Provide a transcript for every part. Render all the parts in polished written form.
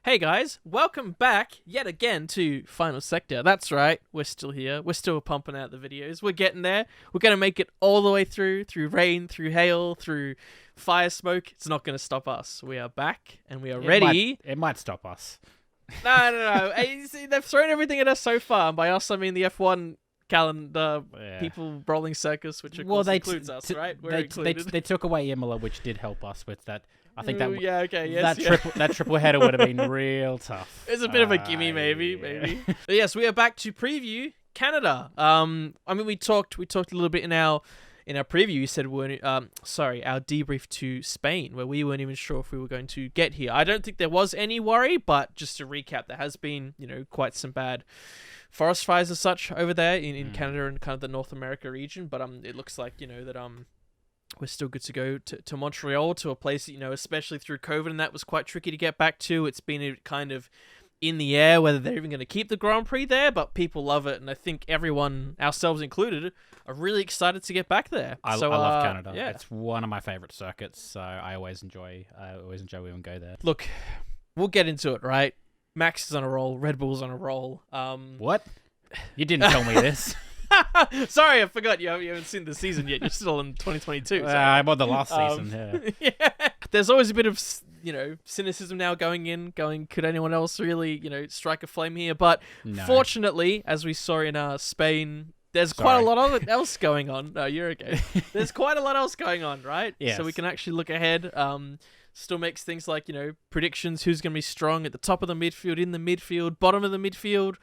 Hey guys, welcome back yet again to Final Sector. That's right, we're still here. We're still pumping out the videos. We're getting there. We're going to make it all the way through rain, through hail, through fire smoke. It's not going to stop us. We are back and we are ready. It might stop us. No. Hey, see, they've thrown everything at us so far. And by us, I mean the F1 calendar, people rolling circus, which of course includes us, right? We're included. They took away Imola, which did help us with that. I think that that triple header would have been real tough. It's a bit of a gimme, maybe. But yes, we are back to preview Canada. I mean, we talked a little bit in our preview. You said our debrief to Spain, where we weren't even sure if we were going to get here. I don't think there was any worry, but just to recap, there has been, quite some bad forest fires as such over there in Canada and kind of the North America region. But it looks like that we're still good to go to Montreal, to a place that, especially through COVID, and that was quite tricky to get back to. It's been kind of in the air whether they're even going to keep the Grand Prix there, but people love it, and I think everyone, ourselves included, are really excited to get back there. I love Canada. Yeah. It's one of my favorite circuits, so I always enjoy when we go there. Look, we'll get into it, right? Max is on a roll. Red Bull's on a roll. What? You didn't tell me this. Sorry, I forgot you haven't seen the season yet. You're still in 2022. So. I'm on the last season, yeah. There's always a bit of, cynicism now going, could anyone else really, strike a flame here? But fortunately, as we saw in Spain, there's quite a lot else going on. No, you're okay. There's quite a lot else going on, right? Yes. So we can actually look ahead. Still makes things like, predictions, who's going to be strong at the top of the midfield, in the midfield, bottom of the midfield.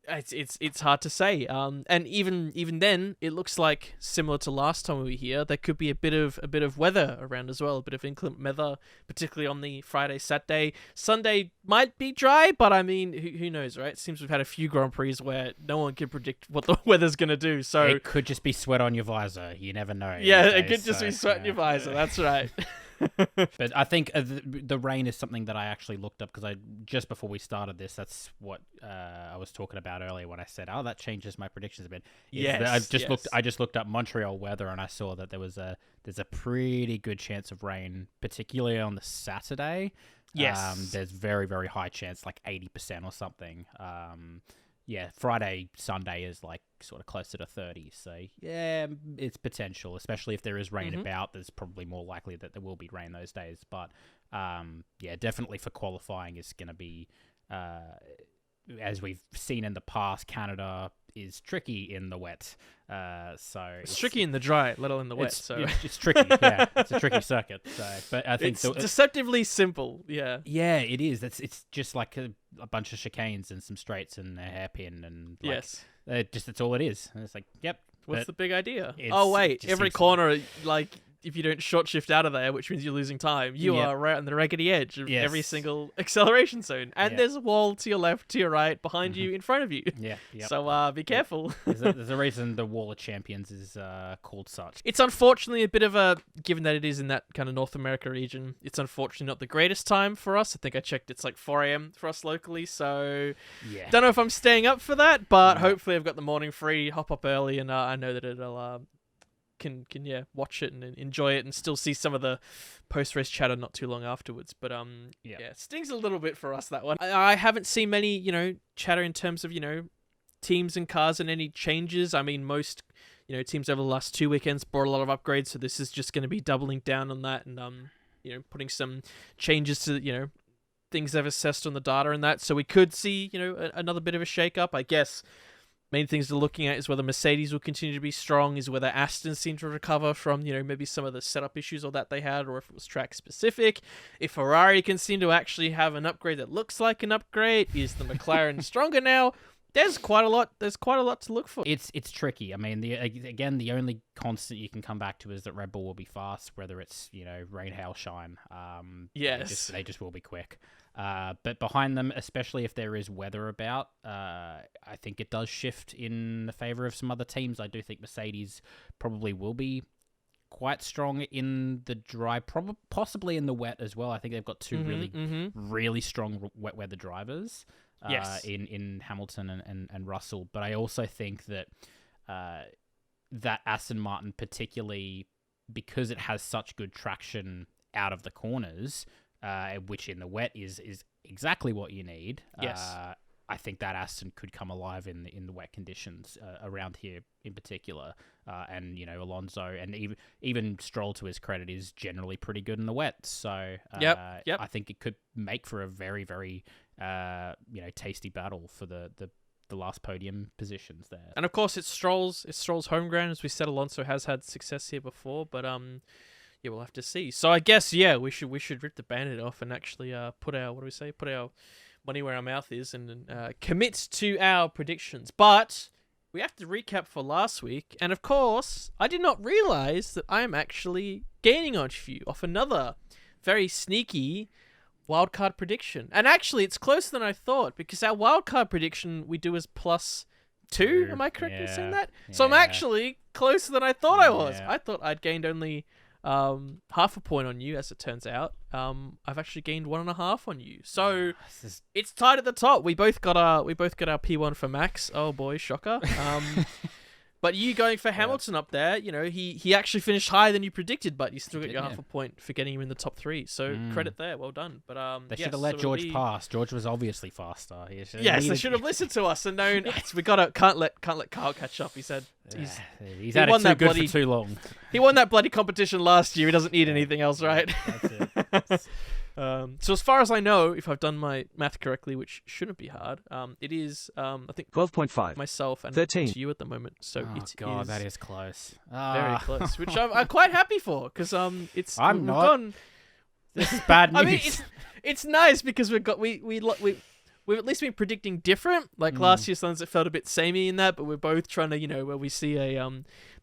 It's hard to say, and even then, it looks like, similar to last time we were here, there could be a bit of weather around as well, a bit of inclement weather, particularly on the Friday, Saturday. Sunday might be dry, but I mean, who knows, right? It seems we've had a few Grand Prix where no one can predict what the weather's gonna do. So it could just be sweat on your visor. You never know. Yeah, it could just be sweat on your visor. That's right. But I think the rain is something that I actually looked up, because just before we started this, that's what I was talking about earlier when I said, "Oh, that changes my predictions a bit." I just looked up Montreal weather, and I saw that there's a pretty good chance of rain, particularly on the Saturday. Yes, there's very, very high chance, like 80% or something. Friday, Sunday is like sort of closer to 30. So yeah, it's potential, especially if there is rain about. There's probably more likely that there will be rain those days. But definitely for qualifying is going to be, as we've seen in the past, Canada is tricky in the wet. So it's tricky in the dry, let alone the wet. It's tricky. Yeah, it's a tricky circuit. So, but I think it's deceptively simple. Yeah. Yeah, it is. It's just like a bunch of chicanes and some straights and a hairpin, and yes, that's all it is. And it's like, yep. What's the big idea? Oh wait, every corner, like, if you don't short shift out of there, which means you're losing time, you are right on the raggedy edge of every single acceleration zone. And there's a wall to your left, to your right, behind you, in front of you. Yeah. Yep. So be careful. There's a reason the Wall of Champions is called such. It's unfortunately a bit of a, given that it is in that kind of North America region, it's unfortunately not the greatest time for us. I think I checked, it's like 4 a.m. for us locally. So don't know if I'm staying up for that, but hopefully I've got the morning free, hop up early, and I know that it'll... can watch it and enjoy it and still see some of the post-race chatter not too long afterwards. But it stings a little bit for us, that one. I haven't seen many chatter in terms of teams and cars and any changes. I mean, most teams over the last 2 weekends brought a lot of upgrades, so this is just going to be doubling down on that and putting some changes to things they've assessed on the data and that. So we could see another bit of a shake-up, I guess. Main things they're looking at is whether Mercedes will continue to be strong, is whether Aston seem to recover from, maybe some of the setup issues or that they had, or if it was track specific. If Ferrari can seem to actually have an upgrade that looks like an upgrade, is the McLaren stronger now? There's quite a lot to look for. It's tricky. I mean, the only constant you can come back to is that Red Bull will be fast, whether it's rain, hail, shine. Yes, they just will be quick. But behind them, especially if there is weather about, I think it does shift in the favor of some other teams. I do think Mercedes probably will be quite strong in the dry, possibly in the wet as well. I think they've got two really strong wet weather drivers. In Hamilton and Russell. But I also think that that Aston Martin, particularly because it has such good traction out of the corners, which in the wet is exactly what you need. Yes. I think that Aston could come alive in the wet conditions around here in particular, and Alonso and even Stroll, to his credit, is generally pretty good in the wet. So Yep. I think it could make for a very very tasty battle for the last podium positions there. And of course, it's Stroll's home ground. As we said, Alonso has had success here before, but we'll have to see. So I guess we should rip the bandit off and actually put our money where our mouth is and commit to our predictions. But we have to recap for last week, and of course, I did not realize that I am actually gaining on you off another very sneaky wildcard prediction. And actually, it's closer than I thought, because our wildcard prediction we do as +2. Am I correct in saying that? So I'm actually closer than I thought I was. I thought I'd gained only half a point on you, as it turns out. I've actually gained 1.5 on you. So it's tied at the top. We both got our P1 for Max. Oh boy, shocker. But you going for Hamilton up there, he actually finished higher than you predicted, but you still got your half a point for getting him in the top 3. So credit there, well done. But they should have let George pass. George was obviously faster. They should have listened to us and known can't let Carl catch up. He said he's had it too good for too long. He won that bloody competition last year. He doesn't need anything else, right? That's it. So as far as I know, if I've done my math correctly, which shouldn't be hard, it is I think 12.5 myself and 13 to you at the moment. So that is close. Very close, which I'm quite happy for, because it's I'm not. This is bad news. I mean, it's nice because we've at least been predicting different. Like last year's ones, it felt a bit samey in that, but we're both trying to, where we see a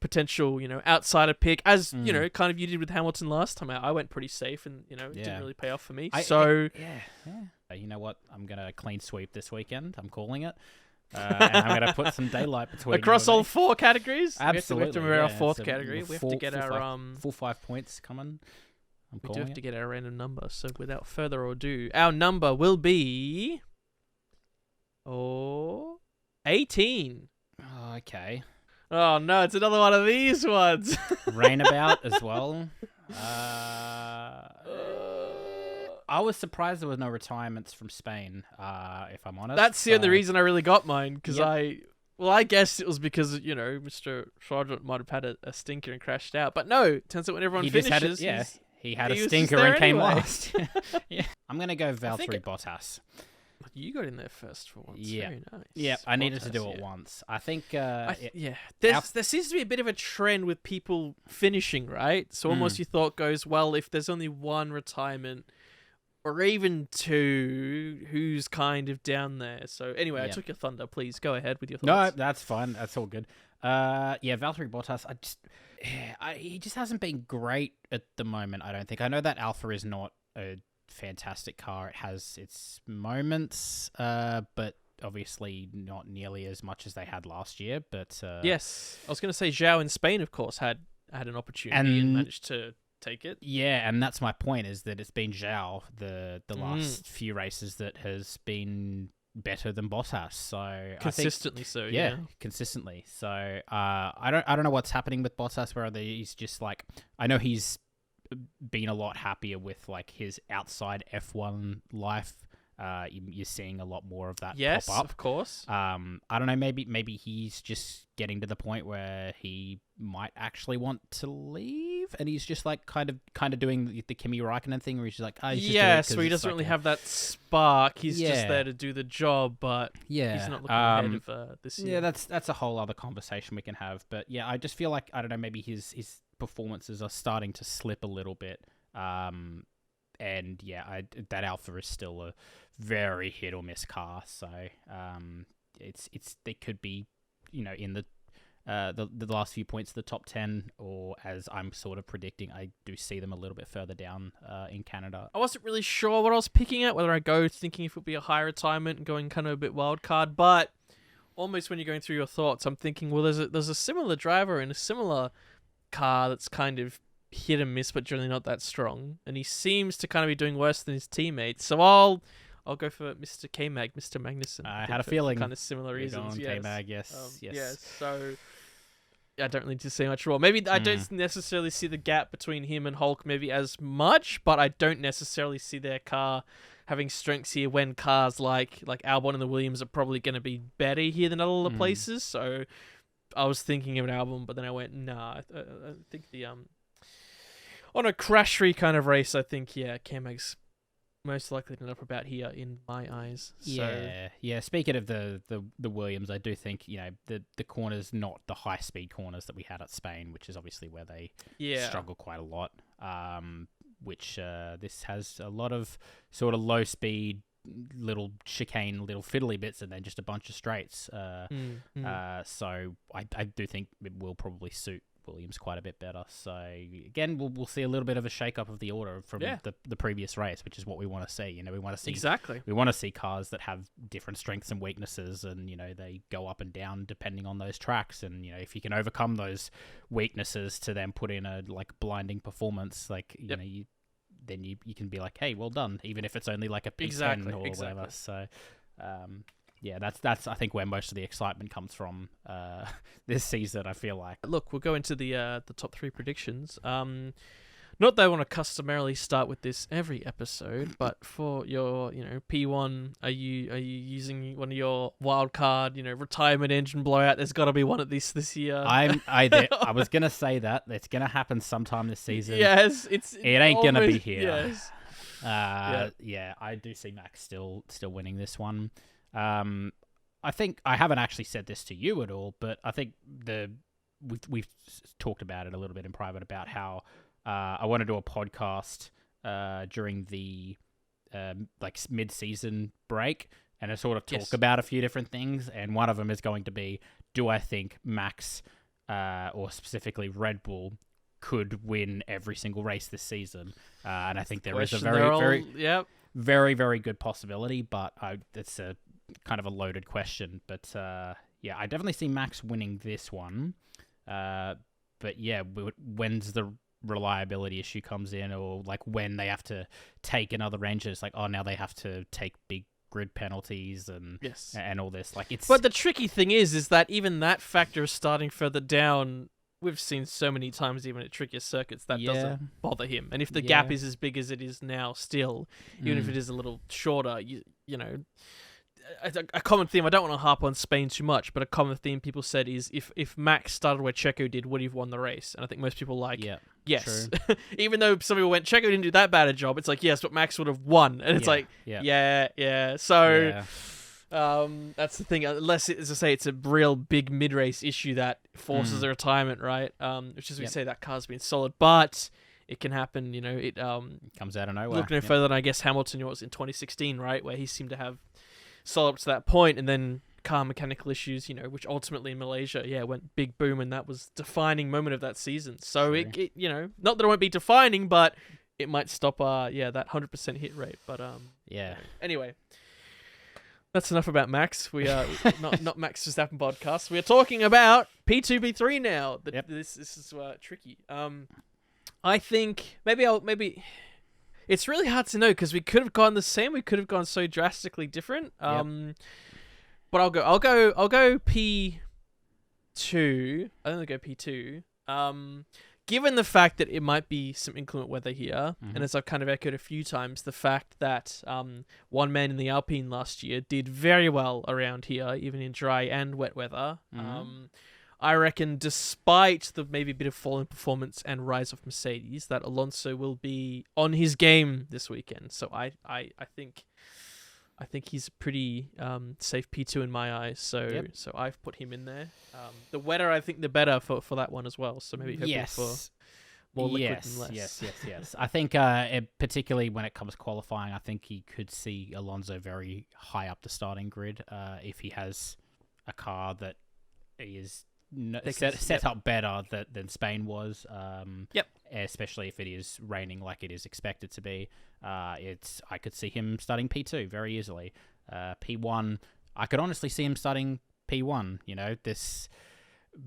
potential, outsider pick, as kind of you did with Hamilton last time out. I went pretty safe, and it didn't really pay off for me. You know what? I'm gonna clean sweep this weekend. I'm calling it. And I'm gonna put some daylight between across all 4 categories. Absolutely, we have to remember our 4th category. We have to get our full 5 points coming. We do have to get our random number. So without further ado, our number will be 18. Oh, okay. Oh no, it's another one of these ones. Rainabout as well. I was surprised there was no retirements from Spain, if I'm honest. That's the only reason I really got mine, because I guess it was because, Mr. Sargent might have had a stinker and crashed out. But no, it turns out when everyone finishes... He had a stinker and came last. I'm going to go Valtteri Bottas. You got in there first for once. Yeah. Very nice. Yeah, I needed to do it once. I think... there seems to be a bit of a trend with people finishing, right? So almost your thought goes, well, if there's only one retirement, or even 2, who's kind of down there? So anyway, I took your thunder. Please go ahead with your thoughts. No, that's fine. That's all good. Valtteri Bottas, he just hasn't been great at the moment, I don't think. I know that Alpha is not a fantastic car. It has its moments, but obviously not nearly as much as they had last year. But yes, I was going to say Zhao in Spain, of course, had an opportunity and managed to take it. Yeah, and that's my point, is that it's been Zhao the last few races that has been better than Bottas. So consistently, consistently. So I don't know what's happening with Bottas, whether he's just like, I know he's been a lot happier with like his outside F1 life. You're seeing a lot more of that pop up. Of course. I don't know, maybe he's just getting to the point where he might actually want to leave, and he's just like kind of doing the Kimi Räikkönen thing, where he's just like, so he doesn't really have that spark. He's just there to do the job, but he's not looking ahead of this year. Yeah, that's a whole other conversation we can have. But yeah, I just feel like, I don't know, maybe his performances are starting to slip a little bit. And yeah, that Alpha is still a very hit or miss car. So they could be, in the last few points of the top 10, or as I'm sort of predicting, I do see them a little bit further down in Canada. I wasn't really sure what I was picking at, whether I go thinking if it would be a high retirement and going kind of a bit wild card, but almost when you're going through your thoughts, I'm thinking, well, there's a similar driver in a similar car that's kind of hit and miss, but generally not that strong, and he seems to kind of be doing worse than his teammates. So I'll go for Mr. K-Mag, Mr. Magnussen. I had a feeling kind of similar reasons. K-Mag, yes. So I don't really need to say much more. Maybe I don't necessarily see the gap between him and Hulk maybe as much, but I don't necessarily see their car having strengths here when cars like Albon and the Williams are probably going to be better here than other places. So I was thinking of an Albon, but then I went, nah. I think the on a crash-free kind of race, I think K-Mag's most likely to end up about here in my eyes. So. Yeah. Speaking of the Williams, I do think the corners, not the high speed corners that we had at Spain, which is obviously where they struggle quite a lot. Which this has a lot of sort of low speed, little chicane, little fiddly bits, and then just a bunch of straights. So I do think it will probably suit Williams quite a bit better. So again, we'll see a little bit of a shake-up of the order from the previous race, which is what we want to see. We want to see we want to see cars that have different strengths and weaknesses, and they go up and down depending on those tracks. And if you can overcome those weaknesses to then put in a blinding performance, then you can be like, hey, well done, even if it's only like a P10 or whatever. So that's I think where most of the excitement comes from this season, I feel like. Look, we'll go into the top 3 predictions. Not that I want to customarily start with this every episode, but for your P1, are you using one of your wild card retirement engine blowout? There's got to be one of these this year. I was gonna say that it's gonna happen sometime this season. Yes, it ain't gonna be here. Yes. I do see Max still winning this one. I think I haven't actually said this to you at all, but I think we've talked about it a little bit in private about how I want to do a podcast during the mid-season break and sort of talk about a few different things, and one of them is going to be, do I think Max or specifically Red Bull could win every single race this season? And I think there is a very, very good possibility, but it's a kind of a loaded question. But I definitely see Max winning this one. But when's the reliability issue comes in, or when they have to take another ranger, it's now they have to take big grid penalties and all this. But the tricky thing is that even that factor is starting further down. We've seen so many times, even at trickier circuits, that doesn't bother him. And if the gap is as big as it is now, still, even if it is a little shorter, a common theme, I don't want to harp on Spain too much, but a common theme people said is if Max started where Checo did, would he have won the race? And I think most people yes. Even though some people went, Checo didn't do that bad a job, it's yes, but Max would have won. And it's So that's the thing. Unless, as I say, it's a real big mid-race issue that forces a retirement, right? Which is we say that car's been solid, but it can happen. It comes out of nowhere. Look no further than I guess Hamilton was in 2016, right, where he seemed to have solid up to that point, and then car mechanical issues, which ultimately in Malaysia, went big boom, and that was defining moment of that season. So it not that it won't be defining, but it might stop that 100% hit rate. But Anyway, that's enough about Max. We are not Max Verstappen podcast. We are talking about P2, P3 now. This is tricky. I think maybe. It's really hard to know because we could have gone the same. We could have gone so drastically different. But I'll go P2. I think I'll go P2. Given the fact that it might be some inclement weather here, and as I've kind of echoed a few times, the fact that one man in the Alpine last year did very well around here, even in dry and wet weather. I reckon, despite the maybe bit of fall in performance and rise of Mercedes, that Alonso will be on his game this weekend. So I think he's a pretty safe P2 in my eyes. So I've put him in there. The wetter, I think, the better for that one as well. So maybe hoping for more liquid and less. Yes. I think particularly when it comes to qualifying, I think he could see Alonso very high up the starting grid if he has a car that is set up better than Spain was. Especially if it is raining like it is expected to be. I could see him starting P2 very easily. P1, I could honestly see him starting P1. This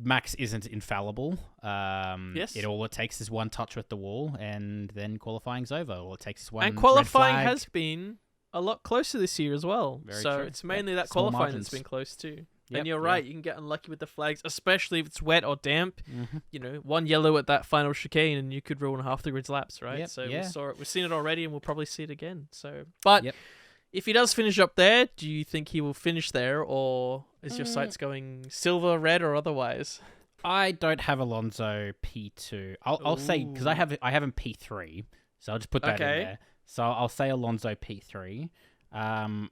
Max isn't infallible. All it takes is one touch with the wall, and then qualifying's over. All it takes is one. And qualifying red flag. has been a lot closer this year as well. Very true. It's mainly that qualifying that's been close too. And you're right, you can get unlucky with the flags, especially if it's wet or damp. One yellow at that final chicane and you could ruin half the grid's laps, right? So we saw it, we've seen it already, and we'll probably see it again. So, but if he does finish up there, do you think he will finish there, or is your sights going silver, red, or otherwise? I don't have Alonso P2. I'll say, because I have him P3, so I'll just put that in there. So I'll say Alonso P3. I'm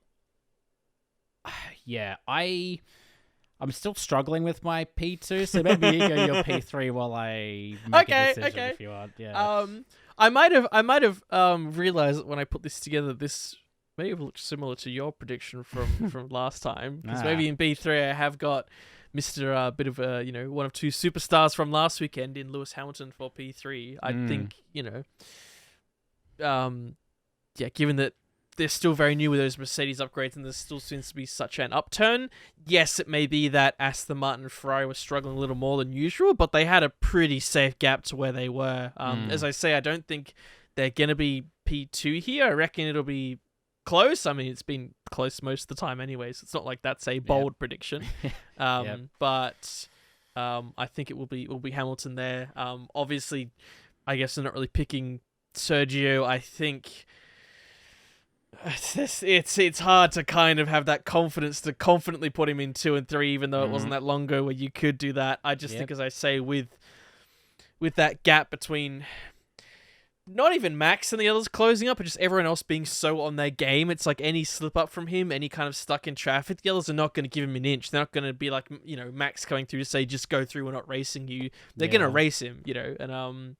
still struggling with my P2, so maybe you go your P3 while I make a decision if you want. Yeah. I might have realized when I put this together, this may have looked similar to your prediction from last time, because maybe in B3 I have got Mr. Bit of a one of two superstars from last weekend in Lewis Hamilton for P3. I think given that they're still very new with those Mercedes upgrades and there still seems to be such an upturn. Yes, it may be that Aston Martin and Ferrari were struggling a little more than usual, but they had a pretty safe gap to where they were. As I say, I don't think they're going to be P2 here. I reckon it'll be close. I mean, it's been close most of the time anyway, so it's not like that's a bold prediction. But I think it will be Hamilton there. Obviously, I guess they're not really picking Sergio. I think it's hard to kind of have that confidence to confidently put him in 2 and 3, even though it wasn't that long ago where you could do that. I just think, as I say, with that gap between not even Max and the others closing up, but just everyone else being so on their game, it's like any slip up from him, any kind of stuck in traffic, the others are not going to give him an inch. They're not going to be like, Max coming through to say, just go through, we're not racing you. They're going to race him, and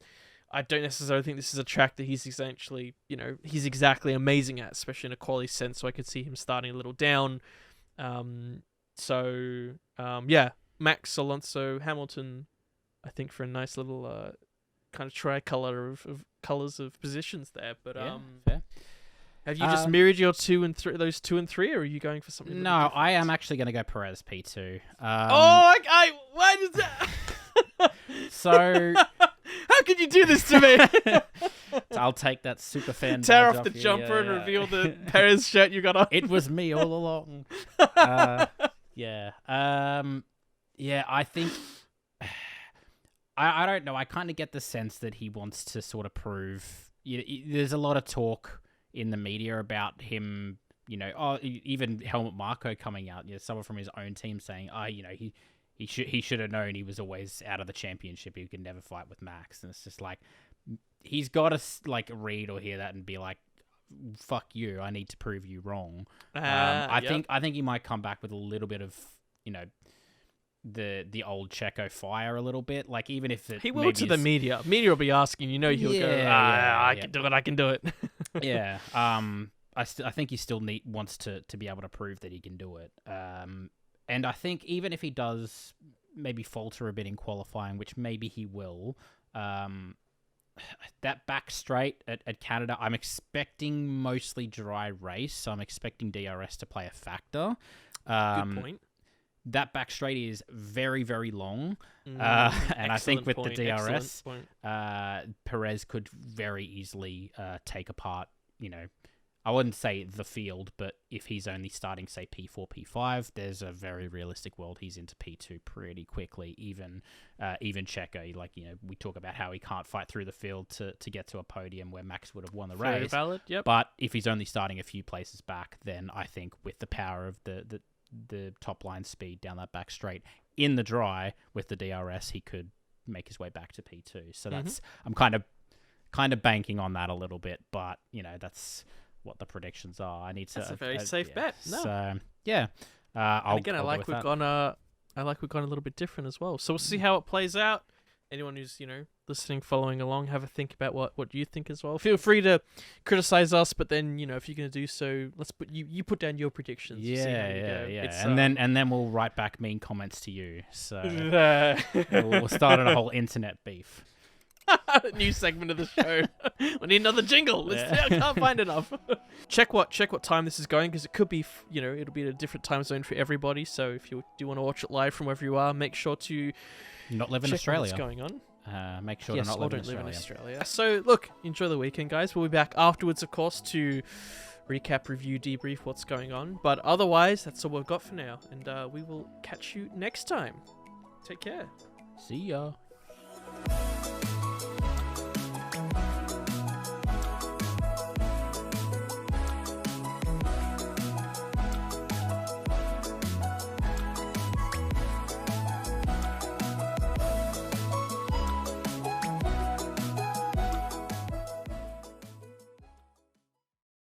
I don't necessarily think this is a track that he's essentially, he's exactly amazing at, especially in a quality sense. So I could see him starting a little down. Max, Alonso, Hamilton, I think for a nice little kind of tricolor of colors of positions there. But fair. Have you just mirrored your 2 and 3, those 2 and 3, or are you going for something? No, I am actually going to go Perez P2. Why does that? So. How could you do this to me? I'll take that super fan. Tear off the jumper and reveal the Perez shirt you got on. It was me all along. I think. I don't know. I kind of get the sense that he wants to sort of prove. There's a lot of talk in the media about him. Even Helmut Marko coming out. Someone from his own team saying, He should have known he was always out of the championship. He could never fight with Max, and it's just like he's got to read or hear that and be like, "Fuck you! I need to prove you wrong." I think he might come back with a little bit of the old Checo fire a little bit. Like even if he will to the media will be asking. He'll go, "I can do it. I can do it." Yeah. I think he still wants to be able to prove that he can do it. And I think even if he does maybe falter a bit in qualifying, which maybe he will, that back straight at Canada, I'm expecting mostly dry race, so I'm expecting DRS to play a factor. Good point. That back straight is very, very long, and I think with the DRS, Perez could very easily take apart, I wouldn't say the field, but if he's only starting, say, P4, P5, there's a very realistic world he's into P2 pretty quickly. Even Checo, we talk about how he can't fight through the field to get to a podium where Max would have won the Very race. Valid, yep. But if he's only starting a few places back, then I think with the power of the top line speed down that back straight in the dry with the DRS, he could make his way back to P2. So that's I'm kind of banking on that a little bit, but that's what the predictions are. I need to. That's a very safe bet. No. So yeah. I like we've gone a little bit different as well. So we'll see how it plays out. Anyone who's listening, following along, have a think about what you think as well. Feel free to criticize us, but then if you're going to do so, let's put you put down your predictions. Yeah. And then we'll write back mean comments to you. So we'll start a whole internet beef. New segment of the show. We need another jingle. I can't find enough. Check what time this is going, because it could be, it'll be at a different time zone for everybody. So if you do want to watch it live from wherever you are, make sure to not live in Australia. What's going on? Make sure to not live in Australia. So look, enjoy the weekend, guys. We'll be back afterwards, of course, to recap, review, debrief what's going on. But otherwise, that's all we've got for now, and we will catch you next time. Take care. See ya.